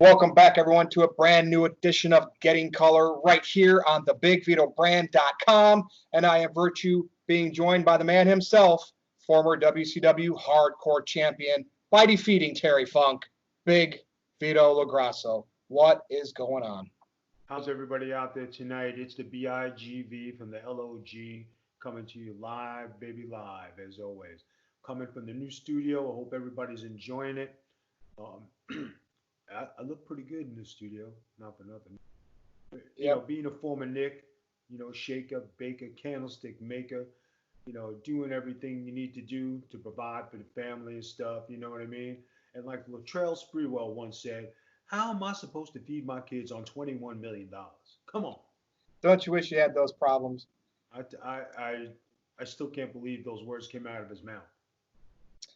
Welcome back, everyone, to a brand new edition of Getting Color right here on the BigVitoBrand.com. And I am Virtue, being joined by the man himself, former WCW Hardcore Champion, by defeating Terry Funk, Big Vito LaGrasso. What is going on? How's everybody out there tonight? It's the BIGV from the LOG coming to you live, baby, live, as always. Coming from the new studio. I hope everybody's enjoying it. Um, I look pretty good in the studio, not for nothing. Yep. Being a former Nick, shaker, baker, candlestick maker, doing everything you need to do to provide for the family and stuff, you know what I mean? And like Latrell Sprewell once said, how am I supposed to feed my kids on $21 million? Come on. Don't you wish you had those problems? I, I, I, I still can't believe those words came out of his mouth.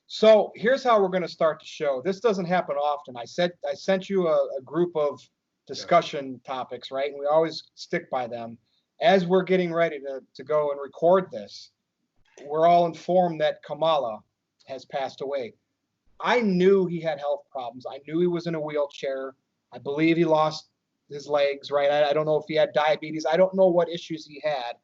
So here's how we're going to start the show. This doesn't happen often. I sent you a group of Yeah. discussion topics, right? And we always stick by them. As we're getting ready to go and record this, we're all informed that Kamala has passed away. I knew he had health problems. I knew he was in a wheelchair. I believe he lost his legs, right? I don't know if he had diabetes. I don't know what issues he had.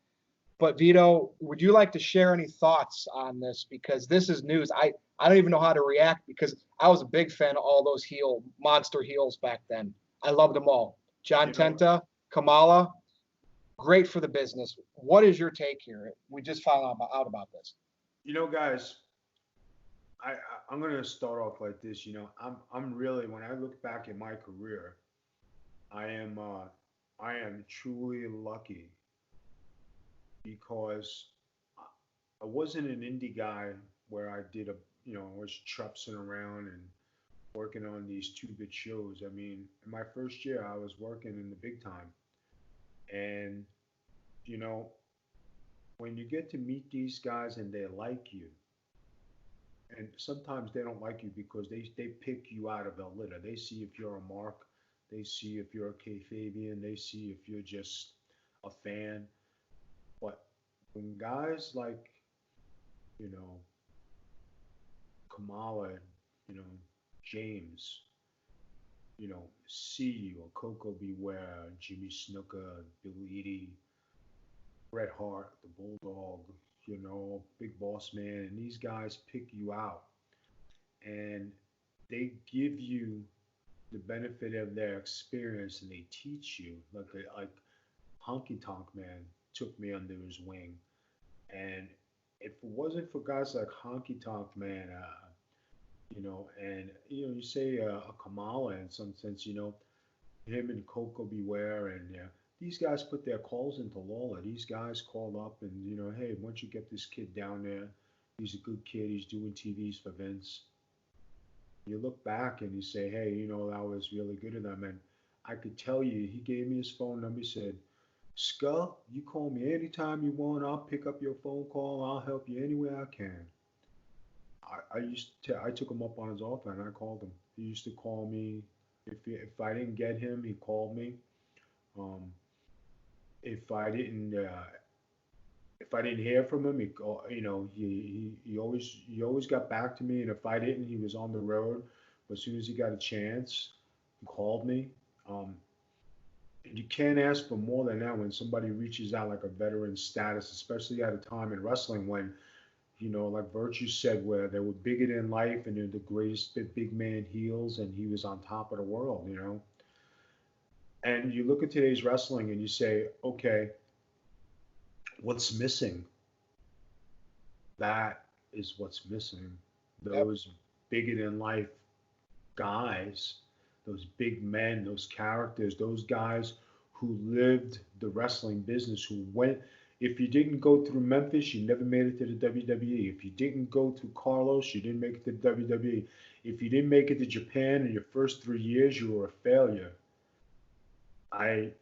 But Vito, would you like to share any thoughts on this? Because this is news. I don't even know how to react because I was a big fan of all those monster heels back then. I loved them all. John You know, Tenta, Kamala, great for the business. What is your take here? We just found out about this. guys, I'm gonna start off like this. I'm really when I look back at my career, I am I am truly lucky because I wasn't an indie guy where I did I was trupsing around and working on these two-bit shows. I mean, in my first year, I was working in the big time, and you know, when you get to meet these guys and they like you, and sometimes they don't like you because they pick you out of the litter. They see if you're a mark, they see if you're a kayfabian, they see if you're just a fan. But when guys like you know Kamala, you know James, see you, or Coco Beware, Jimmy Snuka, Bill Eadie, Bret Hart, the Bulldog, Big Boss Man, and these guys pick you out and they give you the benefit of their experience and they teach you like Honky Tonk Man took me under his wing, and if it wasn't for guys like Honky Tonk Man, and you say a Kamala in some sense, him and Coco Beware, and these guys put their calls into Lawler. These guys called up and hey, why don't you get this kid down there? He's a good kid. He's doing TVs for Vince. You look back and you say, hey, that was really good of them. And I could tell you, he gave me his phone number. He said, Skull, you call me anytime you want. I'll pick up your phone call. I'll help you any way I can. I took him up on his offer and I called him. He used to call me if I didn't get him, he called me. Um, if I didn't if I didn't hear from him, he always got back to me, and if I didn't, he was on the road. But as soon as he got a chance, he called me. Um, you can't ask for more than that when somebody reaches out like a veteran status, especially at a time in wrestling when like Virtue said, where they were bigger than life and they're the greatest big man heels, and he was on top of the world. And you look at today's wrestling and you say, okay, what's missing? That is what's missing. Yep. Those bigger than life guys, those big men, those characters, those guys who lived the wrestling business, who went. If you didn't go through Memphis, you never made it to the WWE. If you didn't go through Carlos, you didn't make it to the WWE. If you didn't make it to Japan in your first 3 years, you were a failure. I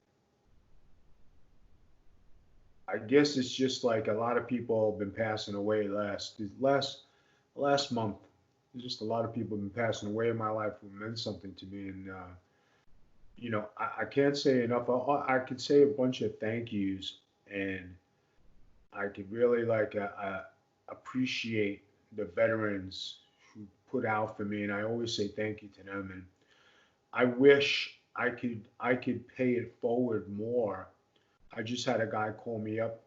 I guess it's just like a lot of people have been passing away last month. There's just a lot of people have been passing away in my life who meant something to me, and I can't say enough. I could say a bunch of thank yous, and I could really appreciate the veterans who put out for me, and I always say thank you to them. And I wish I could pay it forward more. I just had a guy call me up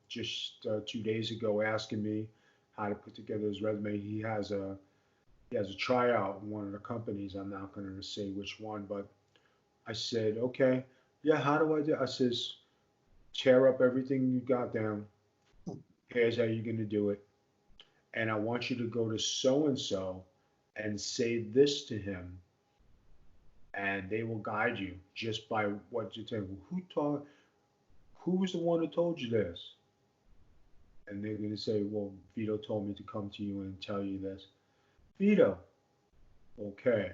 just 2 days ago asking me how to put together his resume. He has a tryout in one of the companies. I'm not going to say which one, but I said, okay, yeah, how do I do? I says, tear up everything you got down. Here's how you're going to do it. And I want you to go to so and so and say this to him, and they will guide you just by what you tell. Well, who taught? Who was the one who told you this? And they're going to say, well, Vito told me to come to you and tell you this. Vito, okay.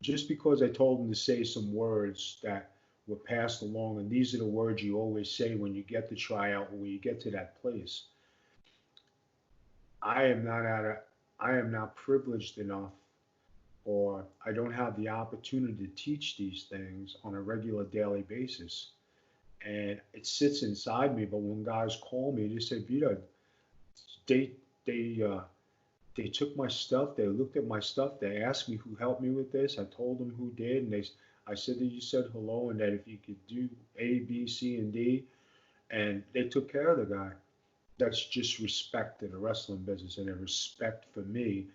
Just because I told him to say some words that were passed along, and these are the words you always say when you get the tryout, when you get to that place. I am not at a, I am not privileged enough, or I don't have the opportunity to teach these things on a regular daily basis. And it sits inside me. But when guys call me, they say, Vito, they they uh, they took my stuff. They looked at my stuff. They asked me who helped me with this. I told them who did, and I said that you said hello, and that if you could do A, B, C, and D, and they took care of the guy. That's just respect in the wrestling business, and a respect for me,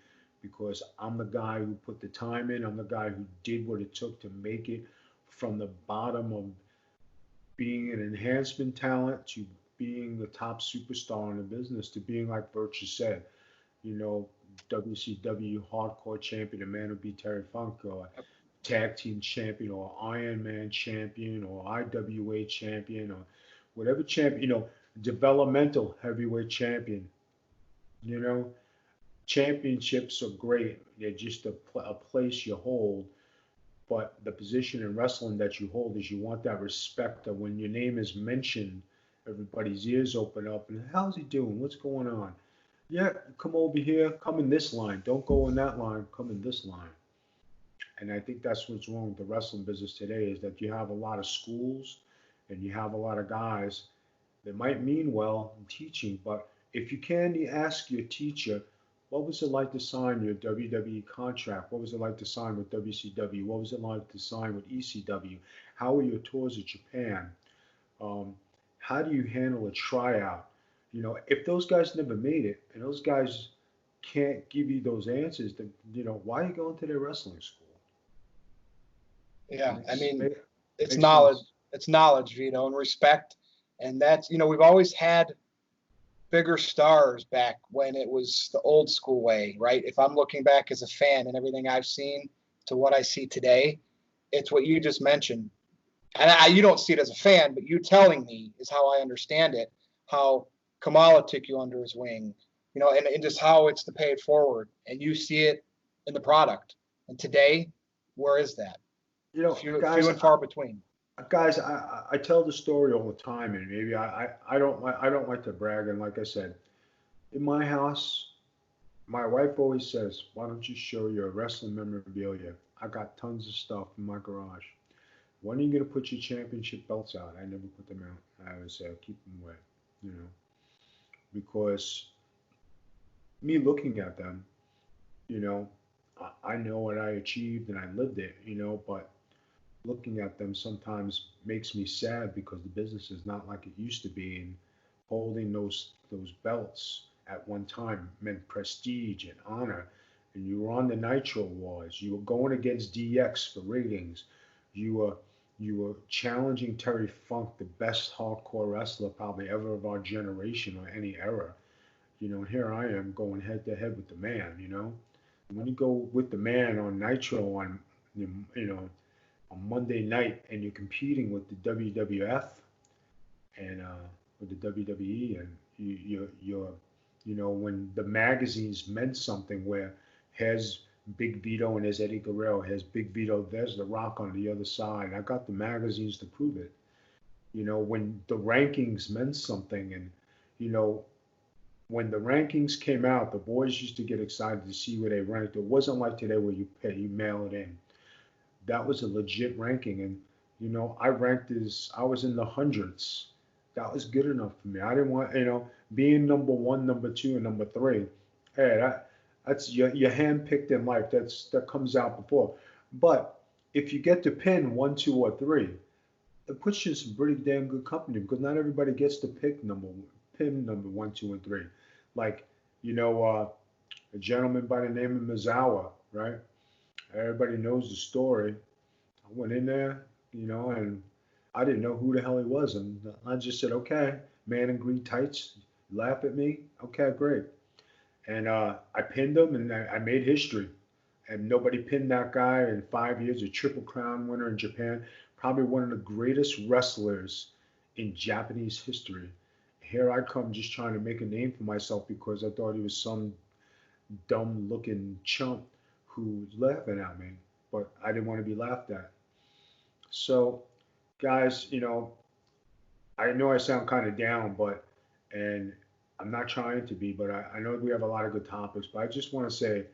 because I'm the guy who put the time in. I'm the guy who did what it took to make it from the bottom of being an enhancement talent to being the top superstar in the business to being, like Virtue said, you know, WCW hardcore champion, a man who beat Terry Funk, or tag team champion, or Iron Man champion, or IWA champion, or whatever champion, developmental heavyweight champion. You know, championships are great. They're just a place you hold. But the position in wrestling that you hold is you want that respect that when your name is mentioned, everybody's ears open up. And how's he doing? What's going on? Yeah, come over here. Come in this line. Don't go in that line. Come in this line. And I think that's what's wrong with the wrestling business today is that you have a lot of schools and you have a lot of guys that might mean well in teaching, but if you can, you ask your teacher, what was it like to sign your WWE contract? What was it like to sign with WCW? What was it like to sign with ECW? How were your tours of Japan? Um, how do you handle a tryout? If those guys never made it and those guys can't give you those answers, then why are you going to their wrestling school? Yeah, I Makes mean, make, it's makes knowledge. sense. It's knowledge, and respect. And that's, we've always had bigger stars back when it was the old school way, right? If I'm looking back as a fan and everything I've seen to what I see today, it's what you just mentioned. And you don't see it as a fan, but you telling me is how I understand it. How Kamala took you under his wing, and just how it's to pay it forward. And you see it in the product. And today, where is that? Few Guys, and far between. I tell the story all the time, and maybe I don't like to brag. And like I said, in my house, my wife always says, "Why don't you show your wrestling memorabilia?" I got tons of stuff in my garage. When are you gonna put your championship belts out? I never put them out. I always say, keep them away, you know, because me looking at them, you know, I know what I achieved and I lived it, but looking at them sometimes makes me sad because the business is not like it used to be, and holding those belts at one time meant prestige and honor. And you were on the Nitro Wars. You were going against DX for ratings. You were challenging Terry Funk, the best hardcore wrestler probably ever of our generation or any era. Here I am going head to head with the man. And when you go with the man on Nitro on you know on Monday night and you're competing with the WWF and with the WWE, and you're when the magazines meant something, where here's Big Vito and there's Eddie Guerrero, here's Big Vito, there's The Rock on the other side. I got the magazines to prove it. When the rankings meant something, and you know when the rankings came out, the boys used to get excited to see where they ranked. It wasn't like today where you mail it in. That was a legit ranking, and I was in the hundreds. That was good enough for me. I didn't want being number one, number two, and number three. Hey, that's your handpicked in life. That comes out before. But if you get to pin one, two, or three, it puts you in some pretty damn good company because not everybody gets to pick pin number one, two, and three. Like, you know, a gentleman by the name of Mizawa, right? Everybody knows the story. I went in there, and I didn't know who the hell he was. And I just said, okay, man in green tights, laugh at me. Okay, great. And I pinned him and I made history. And nobody pinned that guy in 5 years, a Triple Crown winner in Japan, probably one of the greatest wrestlers in Japanese history. Here I come just trying to make a name for myself because I thought he was some dumb looking chump who was laughing at me, but I didn't want to be laughed at. So, guys, I know I sound kind of down, and I'm not trying to be, but I know we have a lot of good topics, but I just want to say,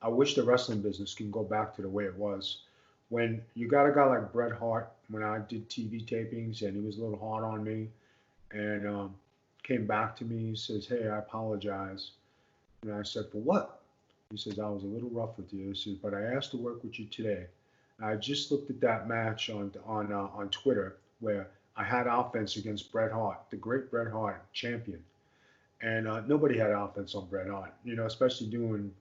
I wish the wrestling business can go back to the way it was. When you got a guy like Bret Hart, when I did TV tapings and he was a little hard on me and came back to me, he says, hey, I apologize. And I said, for what? He says, I was a little rough with you. He says, but I asked to work with you today. I just looked at that match on Twitter where I had offense against Bret Hart, the great Bret Hart, champion. And nobody had offense on Bret Hart, especially doing,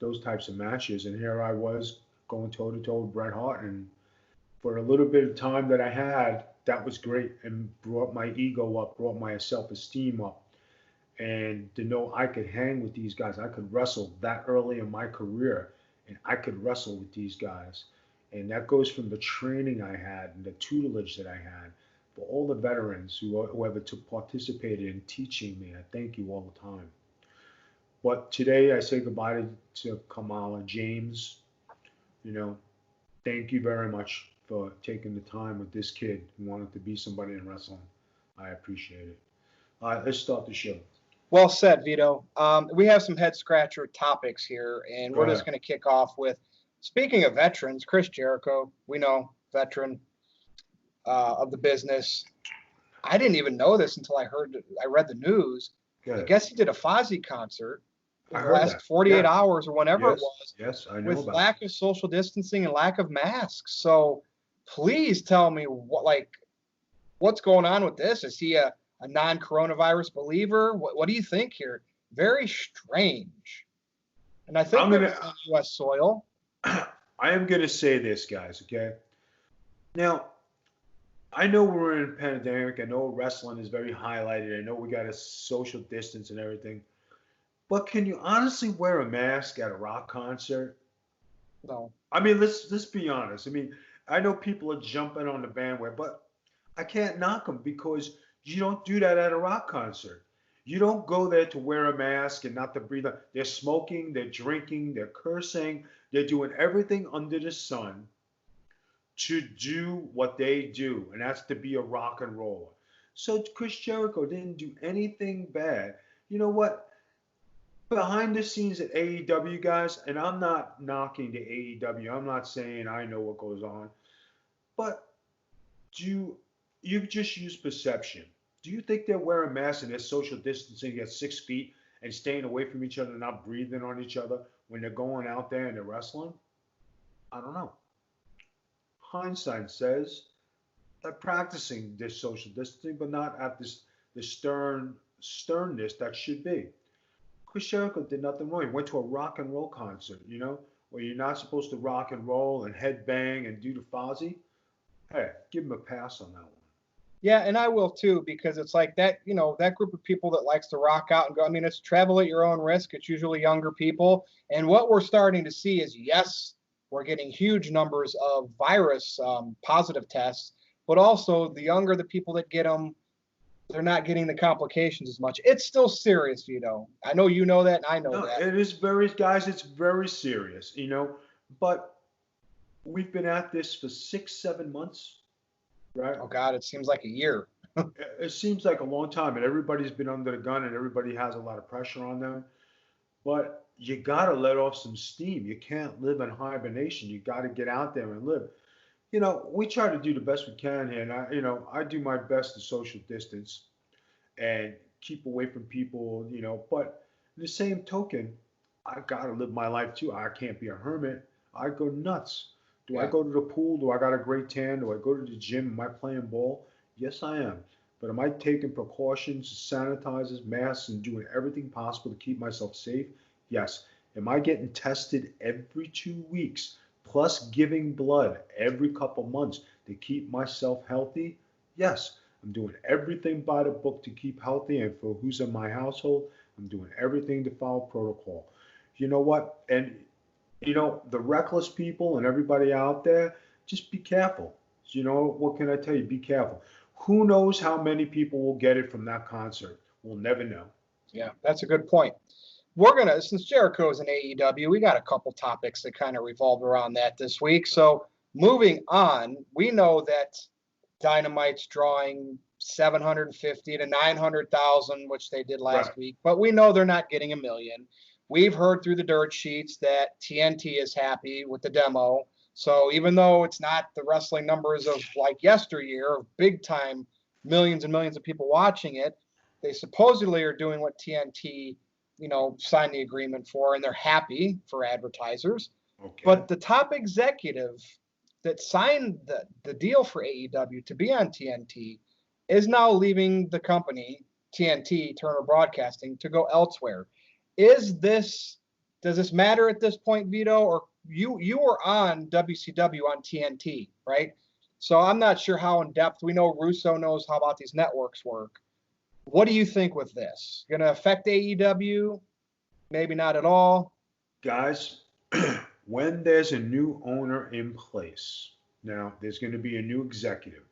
those types of matches. And here I was going toe to toe with Bret Hart. And for a little bit of time that I had, that was great and brought my ego up, brought my self esteem up. And to know I could hang with these guys, I could wrestle that early in my career, and I could wrestle with these guys. And that goes from the training I had and the tutelage that I had. For all the veterans who ever took participated in teaching me, I thank you all the time. But today I say goodbye to Kamala. James, you know, thank you very much for taking the time with this kid who wanted to be somebody in wrestling. I appreciate it. All right, let's start the show. Well said, Vito. We have some head scratcher topics here, and we're just going to kick off with, speaking of veterans, Chris Jericho, we know, veteran of the business. I didn't even know this until I read the news. I guess he did a Fozzy concert in the last 48 hours or whenever it was. Yes, I know with lack of social distancing and lack of masks. So please tell me what's going on with this? Is he a non-coronavirus believer? What do you think here? Very strange. And I think it's on U.S. soil. I am going to say this, guys, okay? Now, I know we're in a pandemic. I know wrestling is very highlighted. I know we got a social distance and everything. But can you honestly wear a mask at a rock concert? No. I mean, let's be honest. I mean, I know people are jumping on the bandwagon, but I can't knock them because you don't do that at a rock concert. You don't go there to wear a mask and not to breathe. They're smoking, they're drinking, they're cursing, they're doing everything under the sun to do what they do, and that's to be a rock and roller. So Chris Jericho didn't do anything bad. You know what? Behind the scenes at AEW, guys, and I'm not knocking the AEW. I'm not saying I know what goes on, but you just use perception. Do you think they're wearing masks and they're social distancing at 6 feet and staying away from each other, and not breathing on each other when they're going out there and they're wrestling? I don't know. Hindsight says they're practicing this social distancing, but not at the sternness that should be. Chris Jericho did nothing wrong. He went to a rock and roll concert, where you're not supposed to rock and roll and headbang and do the Fozzy. Hey, give him a pass on that one. Yeah, and I will too, because it's like that, that group of people that likes to rock out and go. I mean, it's travel at your own risk. It's usually younger people. And what we're starting to see is, yes, we're getting huge numbers of virus positive tests, but also the younger the people that get them, they're not getting the complications as much. It's still serious, Vito. I know you know that, and I know that. It is guys, it's very serious, but we've been at this for 6-7 months, right? Oh, God, it seems like a year. It seems like a long time, and everybody's been under the gun, and everybody has a lot of pressure on them. But you got to let off some steam. You can't live in hibernation. You got to get out there and live. We try to do the best we can here, and I do my best to social distance and keep away from people, but in the same token, I got to live my life too. I can't be a hermit. I go nuts. Do I Yeah. go to the pool? Do I got a great tan? Do I go to the gym? Am I playing ball? Yes, I am. But am I taking precautions, sanitizers, masks, and doing everything possible to keep myself safe? Yes. Am I getting tested every 2 weeks, plus giving blood every couple months to keep myself healthy? Yes. I'm doing everything by the book to keep healthy, and for who's in my household, I'm doing everything to follow protocol. You know what? And the reckless people and everybody out there, just be careful. What can I tell you? Be careful. Who knows how many people will get it from that concert? We'll never know. Yeah, that's a good point. We're gonna, since Jericho's in AEW, we got a couple topics that kind of revolve around that this week. So moving on, we know that Dynamite's drawing 750 to 900,000, which they did last Right. week, but we know they're not getting a million. We've heard through the dirt sheets that TNT is happy with the demo. So even though it's not the wrestling numbers of like yesteryear, of big time millions and millions of people watching it, they supposedly are doing what TNT, signed the agreement for, and they're happy for advertisers. Okay. But the top executive that signed the deal for AEW to be on TNT is now leaving the company, TNT, Turner Broadcasting, to go elsewhere. Is this Does this matter at this point, Vito? Or you were on WCW on TNT, right? So I'm not sure how in depth. We know Russo knows how about these networks work. What do you think with this? Going to affect AEW? Maybe not at all. Guys, when there's a new owner in place, now there's going to be a new executive.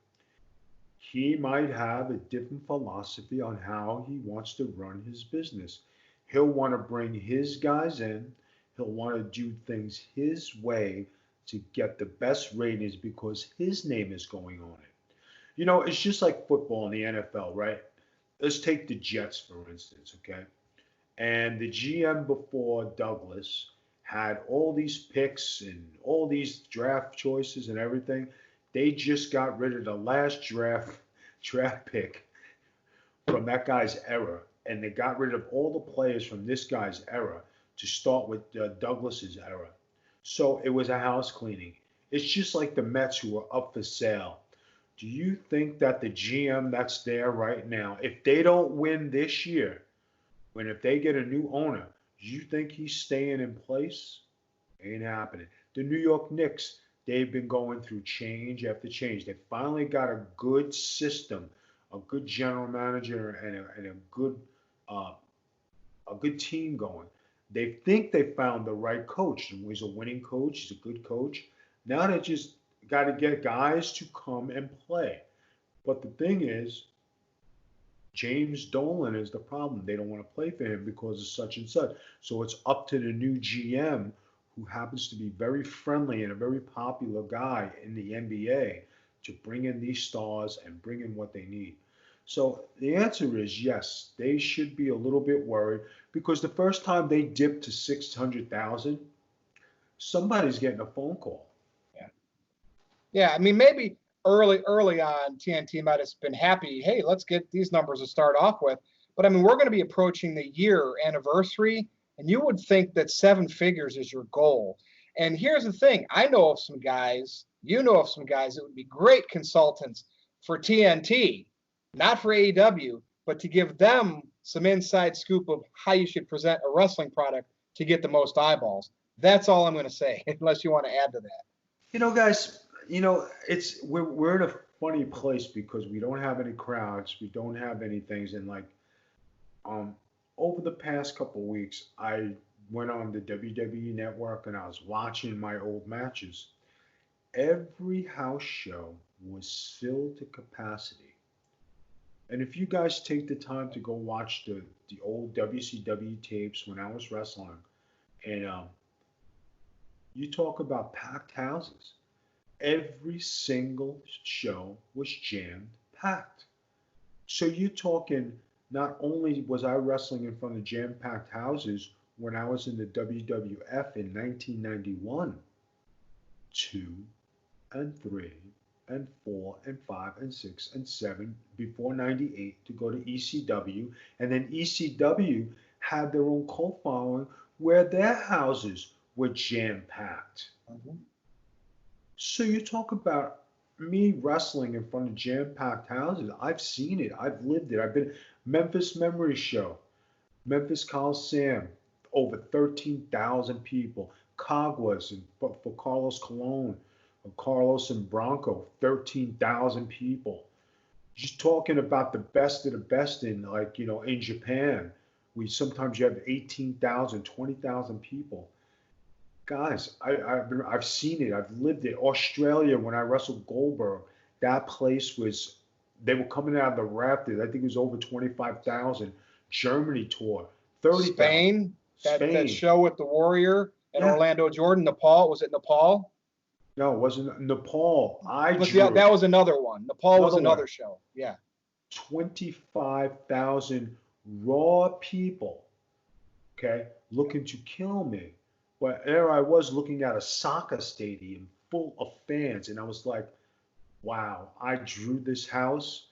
He might have a different philosophy on how he wants to run his business. He'll want to bring his guys in. He'll want to do things his way to get the best ratings because his name is going on it. It's just like football in the NFL, right? Let's take the Jets, for instance, okay? And the GM before Douglas had all these picks and all these draft choices and everything. They just got rid of the last draft pick from that guy's era, and they got rid of all the players from this guy's era to start with Douglas's era. So it was a house cleaning. It's just like the Mets who are up for sale. Do you think that the GM that's there right now, if they don't win this year, when if they get a new owner, do you think he's staying in place? Ain't happening. The New York Knicks, they've been going through change after change. They finally got a good system, a good general manager, and uh, a good team going. They think they found the right coach. He's a winning coach. He's a good coach. Now they just got to get guys to come and play. But the thing is, James Dolan is the problem. They don't want to play for him because of such and such. So it's up to the new GM, who happens to be very friendly and a very popular guy in the NBA, to bring in these stars and bring in what they need. So the answer is yes, they should be a little bit worried because the first time they dipped to 600,000, somebody's getting a phone call. Yeah. Yeah, I mean, maybe early on, TNT might have been happy. Hey, let's get these numbers to start off with. But I mean, we're going to be approaching the year anniversary, and you would think that seven figures is your goal. And here's the thing: I know of some guys, you know of some guys that would be great consultants for TNT, not for AEW, but to give them some inside scoop of how you should present a wrestling product to get the most eyeballs. That's all I'm going to say, unless you want to add to that. Guys, it's we're in a funny place because we don't have any crowds, we don't have any things, and like um over the past couple weeks, I went on the WWE network and I was watching my old matches. Every house show was filled to capacity. And if you guys take the time to go watch the old WCW tapes when I was wrestling, and you talk about packed houses, every single show was jammed packed. So you're talking, not only was I wrestling in front of jam packed houses when I was in the WWF in 1991, 2 and 3 and 4 and 5 and 6 and 7 before 98 to go to ECW. And then ECW had their own cult following where their houses were jam packed. Mhm. So you talk about me wrestling in front of jam packed houses. I've seen it. I've lived it. I've been Memphis Memory Show, Memphis Coliseum, over 13,000 people. Caguas and for Carlos Colon, Carlos and Bronco, 13,000 people. Just talking about the best of the best in like in Japan, we sometimes you have 18,000, 20,000 people. Guys, I've seen it. I've lived it. Australia, when I wrestled Goldberg, that place was, they were coming out of the rafters. I think it was over 25,000. Germany tour, 30,000. Spain, that Spain, show with the Warrior and yeah. Orlando Jordan, Nepal. Was it Nepal? No, it wasn't Nepal. I Was the, drew that was another one. Nepal was another one. another show. Yeah. 25,000 raw people, okay, looking to kill me. But there I was looking at a soccer stadium full of fans, and I was like, wow, I drew this house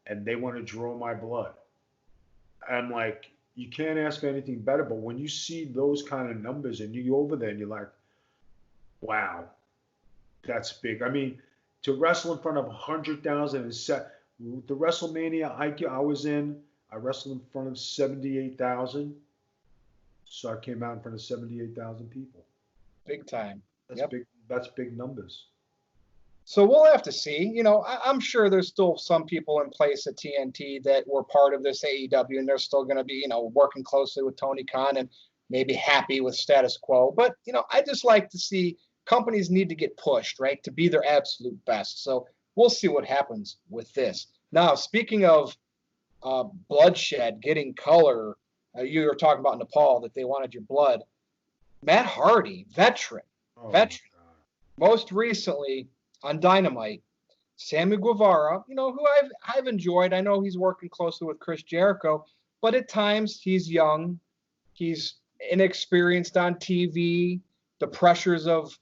and they want to draw my blood. I'm like, you can't ask for anything better. But when you see those kind of numbers and you go over there and you're like, wow, that's big. I mean, to wrestle in front of 100,000 and set the WrestleMania I was in, I wrestled in front of 78,000. So I came out in front of 78,000 people. Big time. That's Yep. big. That's big numbers. So we'll have to see. I'm sure there's still some people in place at TNT that were part of this AEW, and they're still going to be, working closely with Tony Khan and maybe happy with status quo. But, I just like to see companies need to get pushed, right, to be their absolute best. So we'll see what happens with this. Now, speaking of bloodshed, getting color, you were talking about Nepal, that they wanted your blood. Matt Hardy, veteran, Oh veteran. Most recently on Dynamite, Sammy Guevara, who I've enjoyed. I know he's working closely with Chris Jericho, but at times he's young, he's inexperienced on TV, the pressures of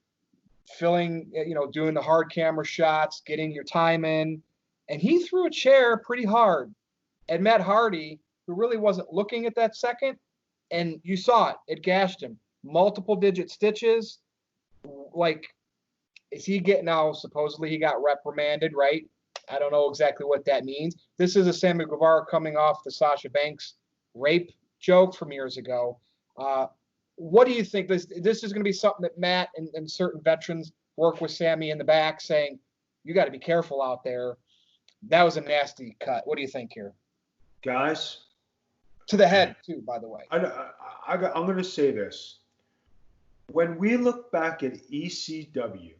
filling, doing the hard camera shots, getting your time in, and he threw a chair pretty hard at Matt Hardy, who really wasn't looking at that second, and you saw it. It gashed him. Multiple digit stitches. Like, is he getting now? Supposedly he got reprimanded, right? I don't know exactly what that means. This is a Sammy Guevara coming off the Sasha Banks rape joke from years ago. What do you think? This is going to be something that Matt and certain veterans work with Sammy in the back, saying, you got to be careful out there. That was a nasty cut. What do you think here? Guys, To the head, too, by the way. I'm going to say this. When we look back at ECW,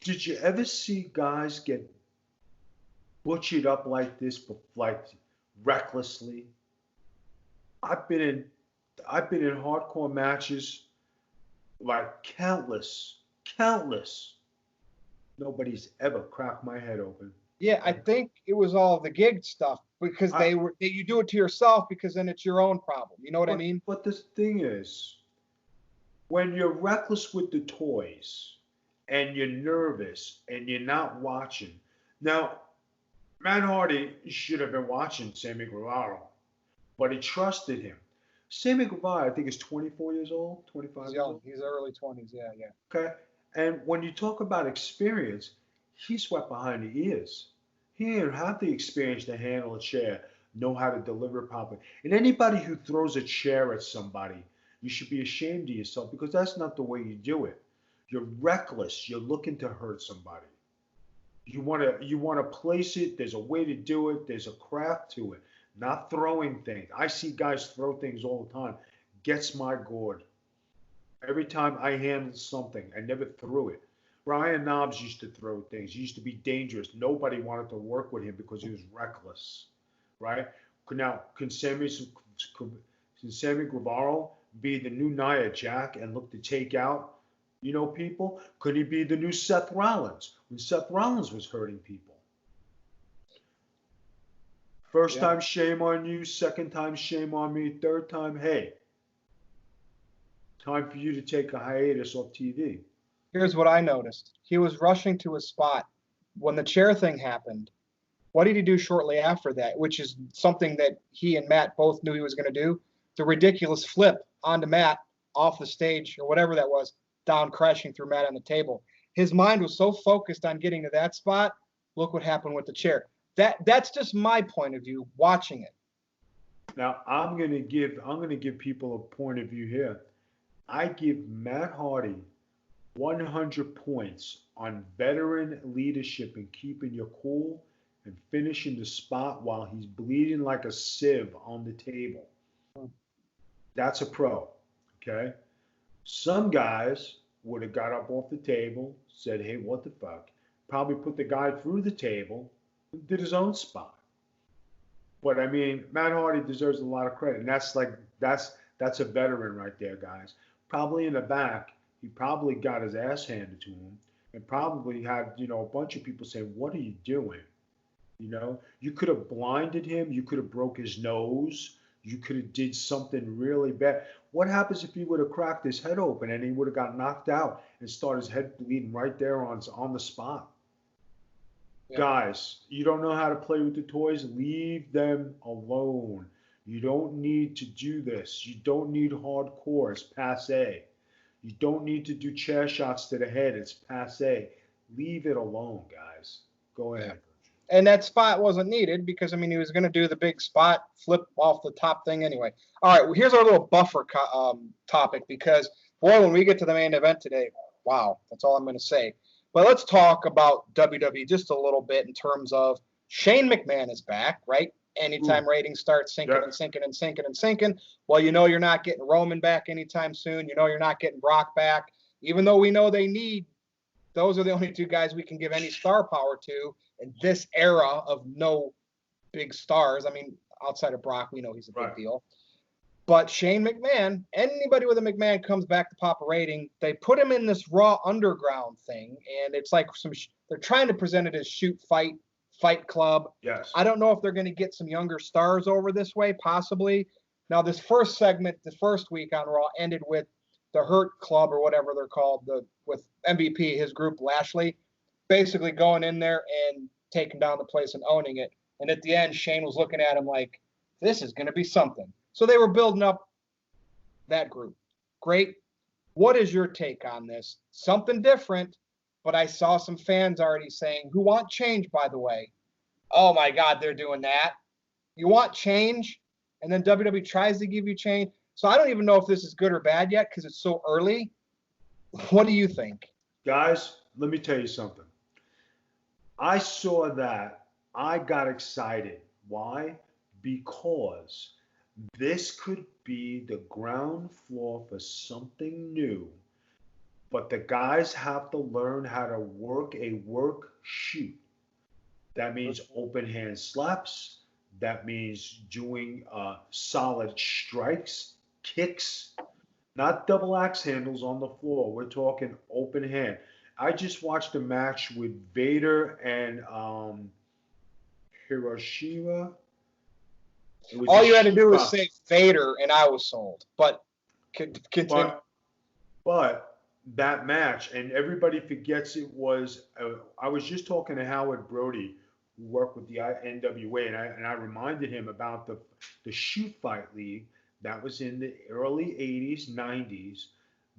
did you ever see guys get butchered up like this, like recklessly? I've been in hardcore matches, like countless. Nobody's ever cracked my head open. Yeah, I think it was all the gig stuff because you do it to yourself because then it's your own problem. You know what I mean? But the thing is, when you're reckless with the toys and you're nervous and you're not watching. Now, Matt Hardy should have been watching Sammy Guevara, but he trusted him. Sammy Guevara, I think, is 24 years old, 25 He's years young. old. He's early 20s. Yeah. Okay. And when you talk about experience, he's wet behind the ears. He didn't have the experience to handle a chair, know how to deliver it properly. And anybody who throws a chair at somebody, you should be ashamed of yourself because that's not the way you do it. You're reckless. You're looking to hurt somebody. You want to place it. There's a way to do it. There's a craft to it. Not throwing things. I see guys throw things all the time. Gets my gourd. Every time I handled something, I never threw it. Brian Knobs used to throw things. He used to be dangerous. Nobody wanted to work with him because he was reckless, right? Now, can Sammy Guevara be the new Nia Jax and look to take out, people? Could he be the new Seth Rollins when Seth Rollins was hurting people? First time, shame on you. Second time, shame on me. Third time, hey, time for you to take a hiatus off TV. Here's what I noticed. He was rushing to his spot. When the chair thing happened, what did he do shortly after that, which is something that he and Matt both knew he was going to do? the ridiculous flip onto Matt off the stage or whatever that was, down crashing through Matt on the table. His mind was so focused on getting to that spot. Look what happened with the chair. That's just my point of view watching it. Now I'm gonna give people a point of view here. I give Matt Hardy 100 points on veteran leadership and keeping your cool and finishing the spot while he's bleeding like a sieve on the table. That's a pro. Okay. Some guys would have got up off the table, said, "Hey, what the fuck?" Probably put the guy through the table and did his own spot. But I mean, Matt Hardy deserves a lot of credit, and that's a veteran right there, guys. Probably in the back, he probably got his ass handed to him, and probably had a bunch of people say, "What are you doing?" You could have blinded him, you could have broke his nose, you could have did something really bad. What happens if he would have cracked his head open and he would have got knocked out and started his head bleeding right there on the spot? Yeah. Guys, you don't know how to play with the toys? Leave them alone. You don't need to do this. You don't need hardcore. It's passe. You don't need to do chair shots to the head. It's passe. Leave it alone, guys. Go ahead. And that spot wasn't needed because, I mean, he was going to do the big spot flip off the top thing anyway. All right, well, here's our little buffer topic because, boy, when we get to the main event today, wow, that's all I'm going to say. But let's talk about WWE just a little bit in terms of Shane McMahon is back, right? Anytime ratings start sinking and sinking and sinking and sinking, well, you're not getting Roman back anytime soon. You're not getting Brock back, even though we know those are the only two guys we can give any star power to in this era of no big stars. I mean, outside of Brock, we know he's a big deal. But Shane McMahon, anybody with a McMahon comes back to pop a rating, they put him in this Raw Underground thing, and it's like they're trying to present it as shoot, fight club. Yes. I don't know if they're going to get some younger stars over this way, possibly. Now, this first segment, the first week on Raw, ended with the Hurt Club or whatever they're called, with MVP, his group Lashley, basically going in there and taking down the place and owning it. And at the end, Shane was looking at him like, this is going to be something. So they were building up that group. Great. What is your take on this? Something different, but I saw some fans already saying, who want change, by the way. Oh, my God, they're doing that. You want change? And then WWE tries to give you change. So I don't even know if this is good or bad yet because it's so early. What do you think? Guys, let me tell you something. I saw that. I got excited. Why? Because this could be the ground floor for something new. But the guys have to learn how to work a work shoot. That means open hand slaps. That means doing solid strikes, kicks, not double axe handles on the floor. We're talking open hand. I just watched a match with Vader and Hiroshima. All you had to do was say Vader, and I was sold. But continue. But that match, and everybody forgets it was. I was just talking to Howard Brody, who worked with the NWA, and I reminded him about the Shoot Fight League that was in the early 80s, 90s,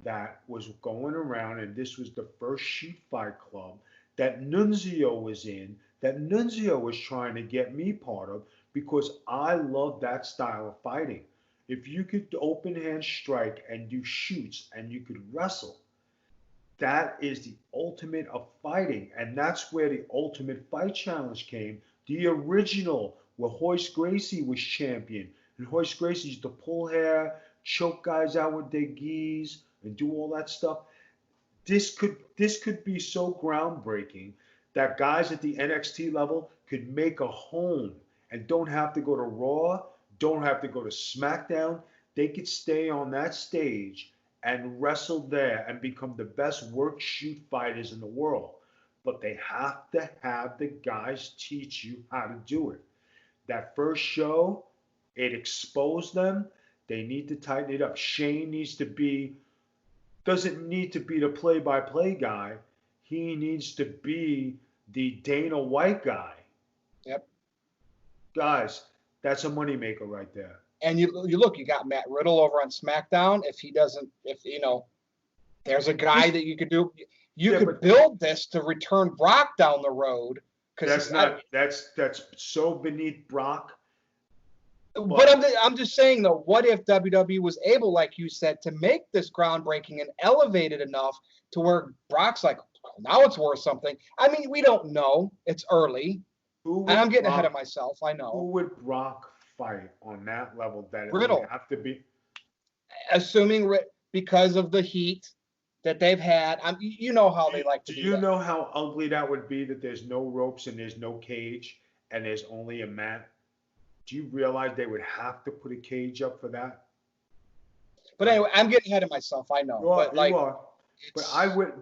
that was going around, and this was the first Shoot Fight Club that Nunzio was in, that Nunzio was trying to get me part of, because I love that style of fighting. If you could open hand strike and do shoots and you could wrestle, that is the ultimate of fighting. And that's where the Ultimate Fight Challenge came. The original, where Hoist Gracie was champion. And Hoist Gracie used to pull hair, choke guys out with their gis, and do all that stuff. This could be so groundbreaking that guys at the NXT level could make a home and don't have to go to Raw, don't have to go to SmackDown. They could stay on that stage and wrestle there and become the best work shoot fighters in the world. But they have to have the guys teach you how to do it. That first show, it exposed them. They need to tighten it up. Shane doesn't need to be the play-by-play guy. He needs to be the Dana White guy. Yep. Guys, that's a moneymaker right there. And you look, you got Matt Riddle over on SmackDown. If there's a guy This, that you could do. You yeah, could but build this to return Brock down the road because that's so beneath Brock. But But I'm just saying though, what if WWE was able, like you said, to make this groundbreaking and elevated enough to where Brock's like, now it's worth something. I mean, we don't know. It's early, who and I'm would getting ahead of Brock myself. I who know. would Brock fight on that level that it would Riddle, have to be? assuming because of the heat that they've had, you know how they like to Do do you that. know how ugly that would be that there's no ropes and there's no cage and there's only a mat? Do you realize they would have to put a cage up for that? But Right? anyway, I'm getting ahead of myself. I know, You are, but you like are. it's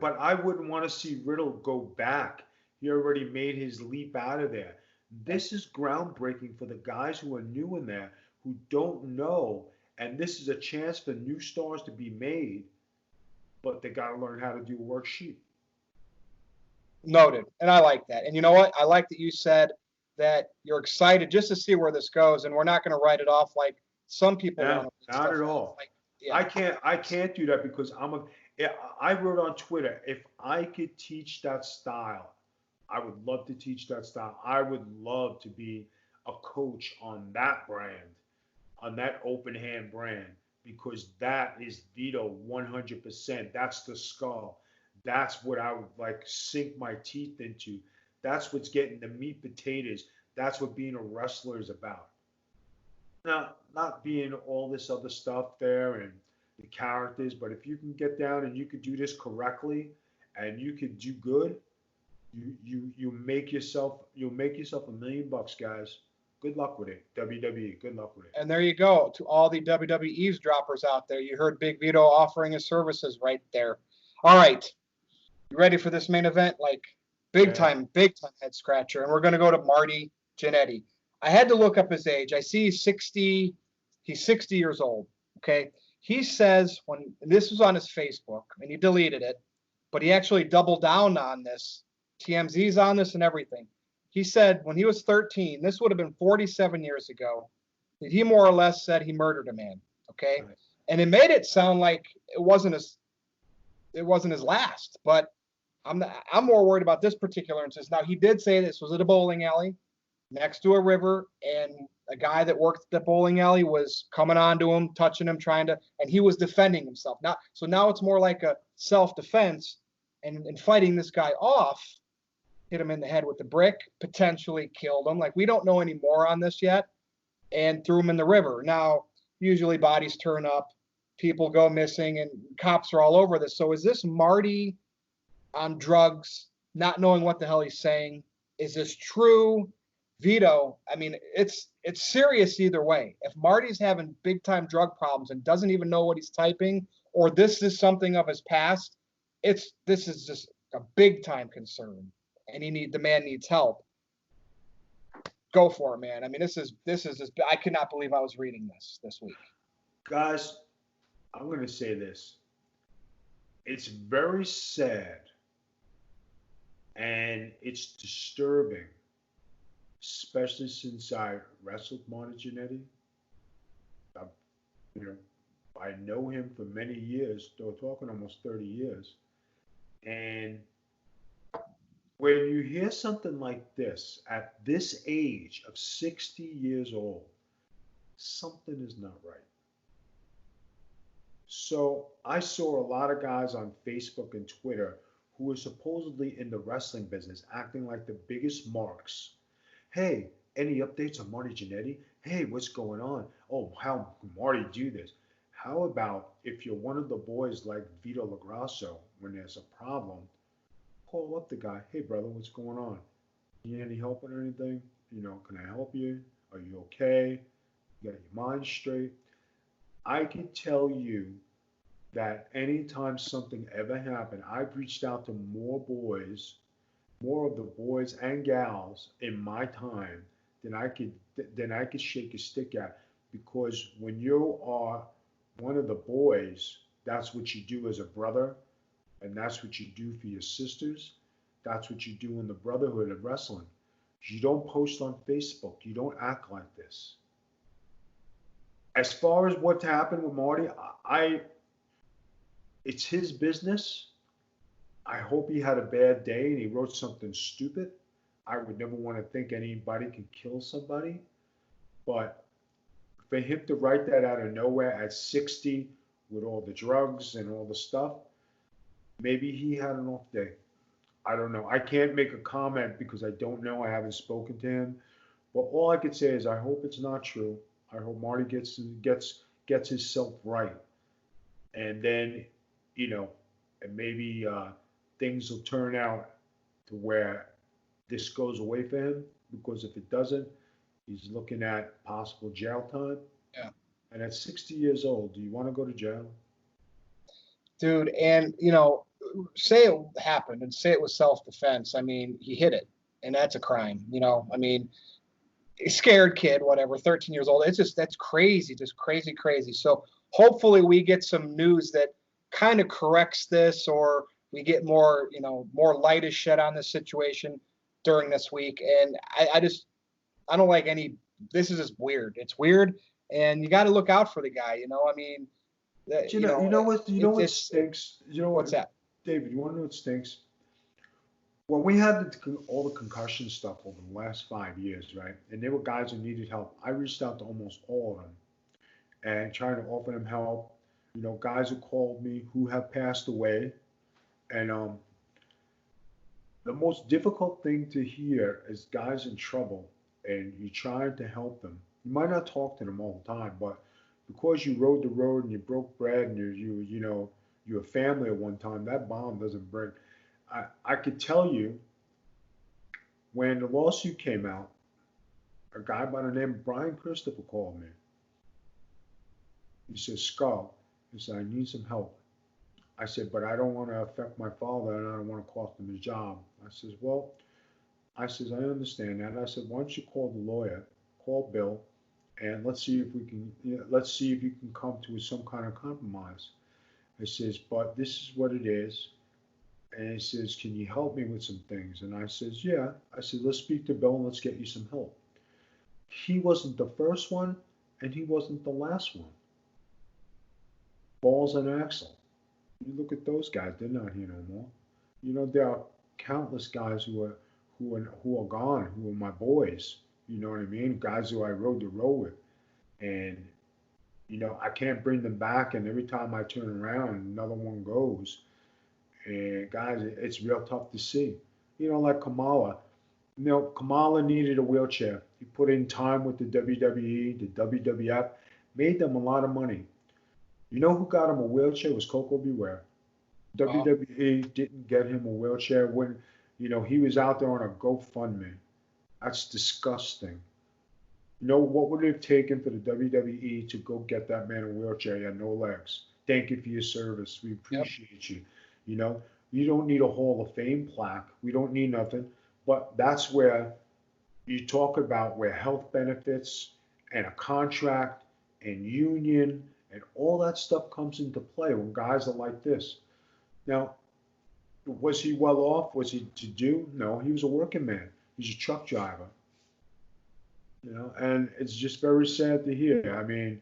But I wouldn't want to see Riddle go back. He already made his leap out of there. This is groundbreaking for the guys who are new in there, who don't know, and this is a chance for new stars to be made, but they got to learn how to do a worksheet. noted, and I like that. And you know what? I like that you said that you're excited just to see where this goes, and we're not going to write it off like some people Yeah, want to write not stuff at off. all. Like, yeah, I can't do that because I'm a. Yeah, I wrote on Twitter, if I could teach that style, I would love to teach that style. I would love to be a coach on that brand, on that open hand brand, because that is Vito 100%. That's the skull. That's what I would like sink my teeth into. That's what's getting the meat potatoes. That's what being a wrestler is about. Not being all this other stuff there and the characters, but if you can get down and you could do this correctly and you could do good, you'll make yourself $1 million, guys. Good luck with it, WWE. Good luck with it. and there you go to all the WWE eavesdroppers out there. You heard Big Vito offering his services right there. All right, you ready for this main event? Like Yeah. big time head scratcher, and we're going to go to Marty Jannetty. I had to look up his age. I see he's 60. He's 60 years old. Okay. He says when this was on his Facebook and he deleted it, but he actually doubled down on this. TMZ's on this and everything. He said when he was 13, this would have been 47 years ago, that he more or less said he murdered a man. Okay. Right. And it made it sound like it wasn't his last, but I'm more worried about this particular instance. Now he did say this was at a bowling alley next to a river, and a guy that worked at the bowling alley was coming on to him, touching him, and he was defending himself. Now it's more like a self-defense, and fighting this guy off, hit him in the head with the brick, potentially killed him. Like we don't know any more on this yet, and threw him in the river. Now, usually bodies turn up, people go missing, and cops are all over this. So is this Marty on drugs, not knowing what the hell he's saying? Is this true? Vito, I mean, it's serious either way. If Marty's having big time drug problems and doesn't even know what he's typing, or this is something of his past, this is just a big time concern, and the man needs help. Go for it, man. I mean, this is just, I could not believe I was reading this week. Guys, I'm going to say this. It's very sad and it's disturbing, especially since I wrestled Marty Jannetty. I, you know, I know him for many years. We're talking almost 30 years. And when you hear something like this at this age of 60 years old, something is not right. So I saw a lot of guys on Facebook and Twitter who were supposedly in the wrestling business acting like the biggest marks. Hey, any updates on Marty Jannetty? Hey, what's going on? Oh, how can Marty do this? How about if you're one of the boys like Vito LaGrasso, when there's a problem, call up the guy. Hey, brother, what's going on? Need any help or anything? Can I help you? Are you okay? You got your mind straight? I can tell you that anytime something ever happened, I've reached out to more of the boys and gals in my time than I could shake a stick at. Because when you are one of the boys, that's what you do as a brother, and that's what you do for your sisters. That's what you do in the brotherhood of wrestling. You don't post on Facebook. You don't act like this. As far as what happened with Marty, it's his business. I hope he had a bad day and he wrote something stupid. I would never want to think anybody can kill somebody, but for him to write that out of nowhere at 60 with all the drugs and all the stuff, maybe he had an off day. I don't know. I can't make a comment because I don't know. I haven't spoken to him. But all I could say is I hope it's not true. I hope Marty gets himself right, and then, you know, and maybe things will turn out to where this goes away for him. Because if it doesn't, he's looking at possible jail time. Yeah. And at 60 years old, do you want to go to jail? Dude, and you know, say it happened and say it was self-defense. I mean, he hit it, and that's a crime. You know, I mean, a scared kid, whatever, 13 years old. It's just that's crazy, just crazy, crazy. So hopefully we get some news that kind of corrects this, or we get more, you know, more light is shed on this situation during this week. And I don't like any. This is just weird. It's weird, and you got to look out for the guy. You know, I mean, But you know, you know what it's stinks? You know what's what, that? David? You want to know what stinks? Well, we had all the concussion stuff over the last 5 years, right? And there were guys who needed help. I reached out to almost all of them and trying to offer them help. You know, guys who called me who have passed away. And the most difficult thing to hear is guys in trouble and you trying to help them. You might not talk to them all the time, but because you rode the road and you broke bread and you know you're a family at one time, that bond doesn't break. I could tell you when the lawsuit came out, a guy by the name of Brian Christopher called me. He said, Skull, he said, I need some help. I said, but I don't want to affect my father and I don't want to cost him his job. I says, well, I says, I understand that. I said, why don't you call the lawyer, call Bill, and let's see if we can, you know, let's see if you can come to some kind of compromise. I says, but this is what it is. And he says, can you help me with some things? And I says, yeah. I said, let's speak to Bill and let's get you some help. He wasn't the first one and he wasn't the last one. Balls and Axel. You look at those guys, they're not here no more. You know, there are countless guys who are gone, who are my boys. You know what I mean? Guys who I rode the road with. And, you know, I can't bring them back. And every time I turn around, another one goes. And guys, it's real tough to see. You know, like Kamala. You know, Kamala needed a wheelchair. He put in time with the WWE, the WWF, made them a lot of money. You know who got him a wheelchair was Coco Beware. Oh, WWE didn't get him a wheelchair when, you know, he was out there on a GoFundMe. That's disgusting. You know what would it have taken for the WWE to go get that man a wheelchair? He had no legs. Thank you for your service. We yep. appreciate you. You know, you don't need a Hall of Fame plaque. We don't need nothing. But that's where you talk about where health benefits and a contract and union and all that stuff comes into play when guys are like this. Now, was he well off? Was he to do? No, he was a working man. He's a truck driver. You know, and it's just very sad to hear. I mean,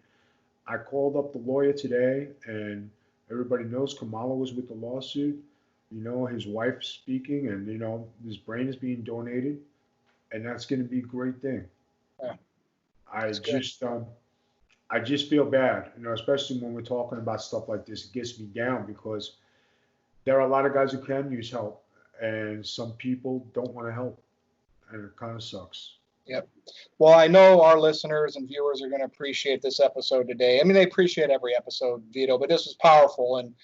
I called up the lawyer today, and everybody knows Kamala was with the lawsuit. You know, his wife's speaking, and you know, his brain is being donated, and that's going to be a great thing. Yeah, I it's good. just, um, I just feel bad, you know, especially when we're talking about stuff like this. It gets me down because there are a lot of guys who can use help, and some people don't want to help, and it kind of sucks. Yep. Well, I know our listeners and viewers are going to appreciate this episode today. I mean, they appreciate every episode, Vito, but this was powerful, and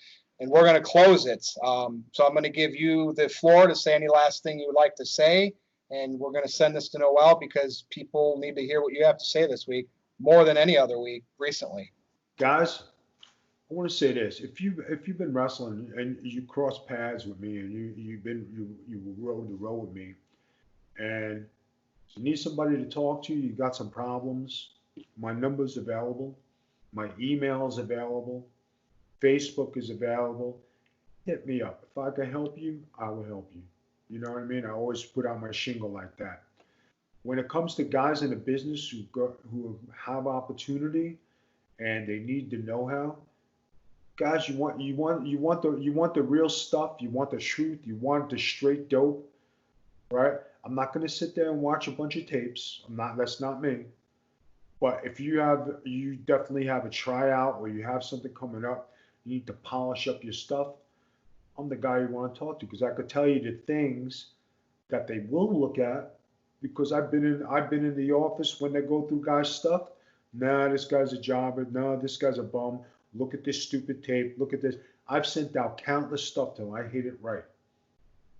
we're going to close it. So I'm going to give you the floor to say any last thing you would like to say, and we're going to send this to Noel because people need to hear what you have to say this week more than any other week recently. Guys, I want to say this: if you've been wrestling and you cross paths with me and you rode the road with me, and you need somebody to talk to, you got some problems, my number's available, my email's available, Facebook is available. Hit me up. If I can help you, I will help you. You know what I mean? I always put out my shingle like that. When it comes to guys in the business who have opportunity and they need the know-how. Guys, you want the real stuff. You want the truth. You want the straight dope, right? I'm not gonna sit there and watch a bunch of tapes. I'm not. That's not me. But if you definitely have a tryout or you have something coming up, you need to polish up your stuff. I'm the guy you want to talk to because I could tell you the things that they will look at because I've been in the office when they go through guys' stuff. Nah, this guy's a jobber. Nah, this guy's a bum. Look at this stupid tape. Look at this. I've sent out countless stuff to them. I hit it right.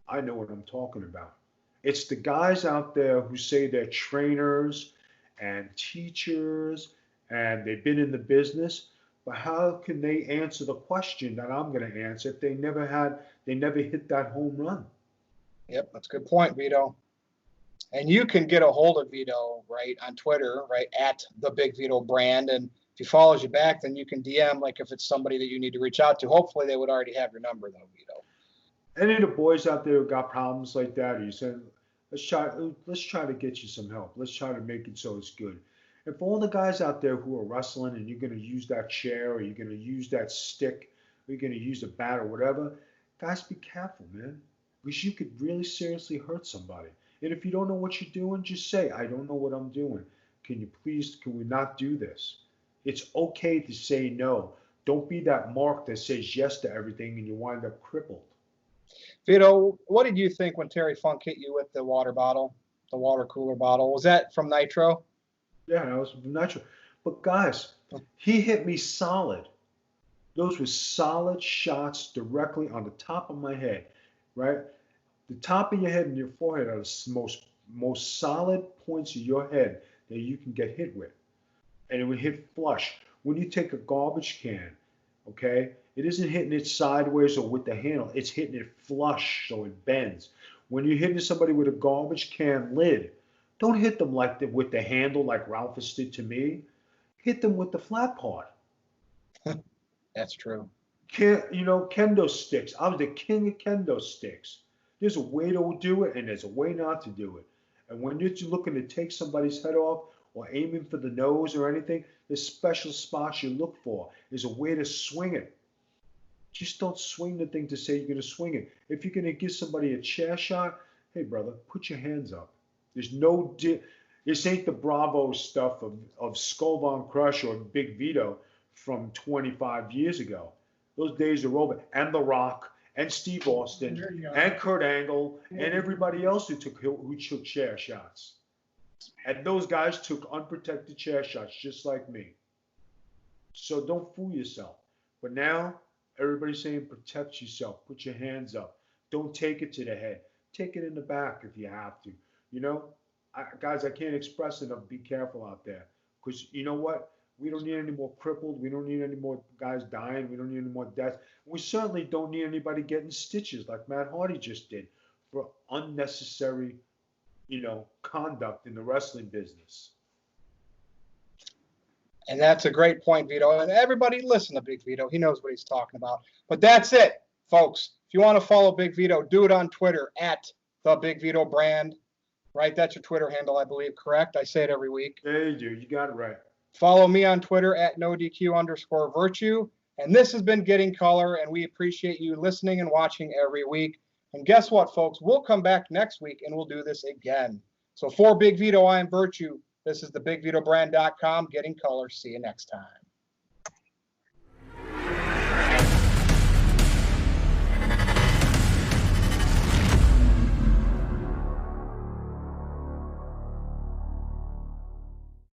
I know what I'm talking about. It's the guys out there who say they're trainers and teachers and they've been in the business, but how can they answer the question that I'm going to answer if they never hit that home run? Yep, that's a good point, Vito. And you can get a hold of Vito, right, on Twitter, right, at the Big Vito brand. And if he follows you back, then you can DM, like if it's somebody that you need to reach out to. Hopefully they would already have your number, though, Vito. Any of the boys out there who got problems like that, or you said, let's try to get you some help. Let's try to make it so it's good. And for all the guys out there who are wrestling and you're going to use that chair or you're going to use that stick or you're going to use a bat or whatever, guys, be careful, man, because you could really seriously hurt somebody. And if you don't know what you're doing, just say, I don't know what I'm doing. Can we not do this? It's okay to say no. Don't be that mark that says yes to everything and you wind up crippled. Vito, what did you think when Terry Funk hit you with the water bottle, the water cooler bottle? Was that from Nitro? Yeah, that was natural. But guys, he hit me solid. Those were solid shots directly on the top of my head, right? The top of your head and your forehead are the most solid points of your head that you can get hit with. And it would hit flush. When you take a garbage can, okay, it isn't hitting it sideways or with the handle. It's hitting it flush so it bends. When you're hitting somebody with a garbage can lid, don't hit them with the handle like Ralphus did to me. Hit them with the flat part. That's true. Kendo sticks. I was the king of kendo sticks. There's a way to do it and there's a way not to do it. And when you're looking to take somebody's head off or aiming for the nose or anything, there's special spots you look for. There's a way to swing it. Just don't swing the thing to say you're going to swing it. If you're going to give somebody a chair shot, hey, brother, put your hands up. There's no this ain't the Bravo stuff of Skull Von Crush or Big Vito from 25 years ago. Those days are over. And The Rock and Steve Austin and Kurt Angle and everybody else who took chair shots. And those guys took unprotected chair shots just like me. So don't fool yourself. But now everybody's saying protect yourself. Put your hands up. Don't take it to the head. Take it in the back if you have to. Guys, I can't express enough. Be careful out there. Because you know what? We don't need any more crippled. We don't need any more guys dying. We don't need any more deaths. We certainly don't need anybody getting stitches like Matt Hardy just did for unnecessary, conduct in the wrestling business. And that's a great point, Vito. And everybody listen to Big Vito. He knows what he's talking about. But that's it, folks. If you want to follow Big Vito, do it on Twitter at the Big Vito brand. Right? That's your Twitter handle, I believe. Correct? I say it every week. Yeah, you do. You got it right. Follow me on Twitter at NoDQ_Virtue. And this has been Getting Color, and we appreciate you listening and watching every week. And guess what, folks? We'll come back next week, and we'll do this again. So for Big Vito, I am Virtue. This is the BigVitoBrand.com. Getting Color. See you next time.